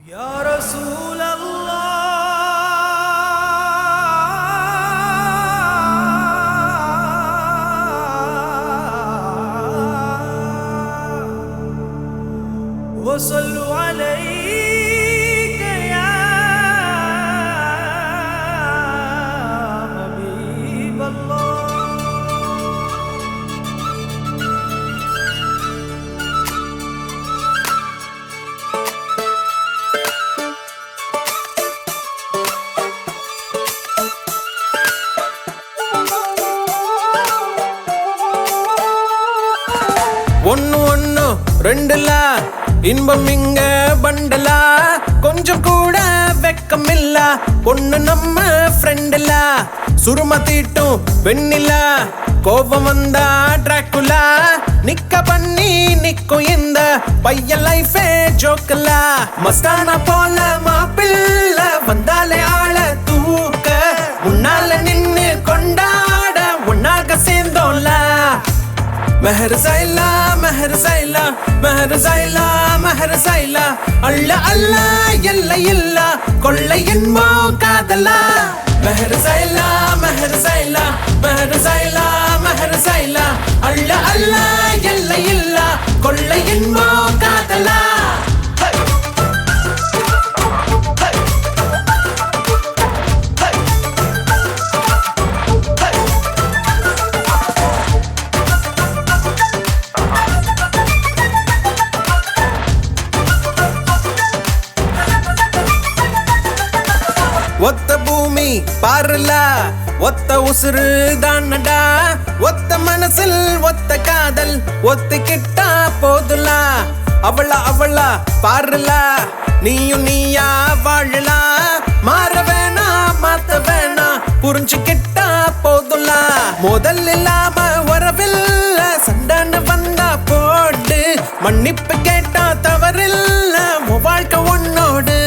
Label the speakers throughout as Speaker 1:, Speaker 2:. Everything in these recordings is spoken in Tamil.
Speaker 1: يا رسول الله وصلوا عليك يا حبيب الله. ஒன்னு ஒன்னு ரெண்டுலா இன்பம் இங்க பண்டலா கொஞ்சம் கூட வெக்கமில்ல பொண்ணு நம்ம ஃப்ரெண்டுலா சுரும தீட்டும் வெண்ணிலா கோபம் வந்தா டிராக்குலா நிக்க பண்ணி நிக்கும் இந்த பையன் லைஃபே ஜோக்கலா மஸ்தானா போல மாப்பிள்ள வந்தாலே ஆள தூக்க முன்னால நின்னு கொண்டாட ஒன்னாக சேர்ந்தோம்ல. महर ज़ैला महर ज़ैला महर ज़ैला महर ज़ैला अल्ला अल्ला यल्ला यल्ला कोल्ला यन्मो कादला. महर ज़ैला महर ज़ैला महर ज़ैला महर ज़ैला अल्ला अल्ला यल्ला यल्ला कोल्ला यन्मो कादला. ஒத்த பூமி பாருல ஒத்த உசுறு தானடா ஒத்த மனசில் ஒத்த காதல் ஒத்துக்கிட்டா போதுலா. அவளா அவளா பாருல நீயும் நீயா வாழலா மாற வேணா மாத்த வேணா புரிஞ்சுக்கிட்டா போதுலா. முதல் இல்லாம வரவில்ல சண்டான வந்தா போடு மன்னிப்பு கேட்டா தவறில்ல வாழ்க்கை உன்னோடு.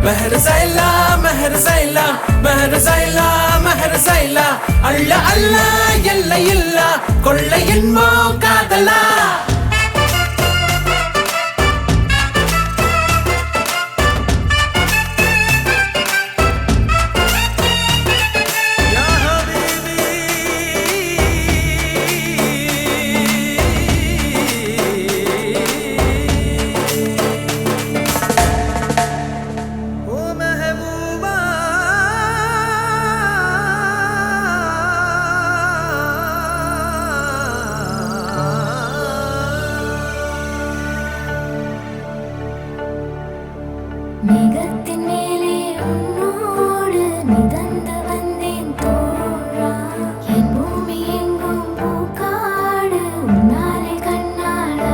Speaker 1: महर ज़ैला महर ज़ैला महर ज़ैला महर ज़ैला अल्ला अल्ला यल्ला यल्ला कोल्ला यन्मो कादला.
Speaker 2: மேகத்தின் மேலே உன்னோடு மிதந்து வந்தேன் தோழா என் பூமி எங்கும் பூக்காடு உன்னாலே கண்ணாடா.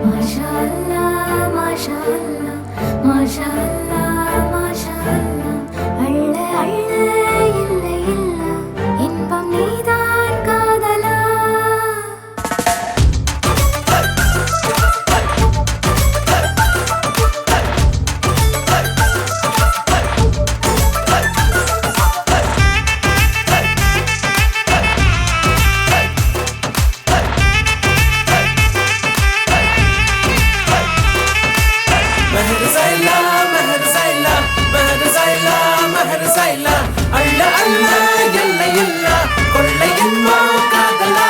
Speaker 2: மாஷா அல்லாஹ் மாஷா அல்லாஹ் மாஷா அல்லாஹ் மாஷா அல்லாஹ் அள்ள அள்ள இல்ல இல்ல இன்பம் நீதான் காதலா.
Speaker 1: महर ज़ैला महर ज़ैला महर ज़ैला महर ज़ैला अल्ला अल्ला यल्ला यल्ला कोल्ला यन्मो कादला.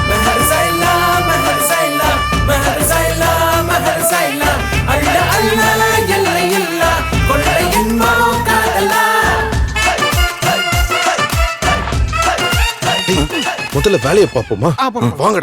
Speaker 1: महर ज़ैला महर ज़ैला महर ज़ैला महर ज़ैला अल्ला अल्ला यल्ला यल्ला कोल्ला यन्मो कादला.
Speaker 3: முதல்ல வேலையை பார்ப்போமா? வாங்கடா.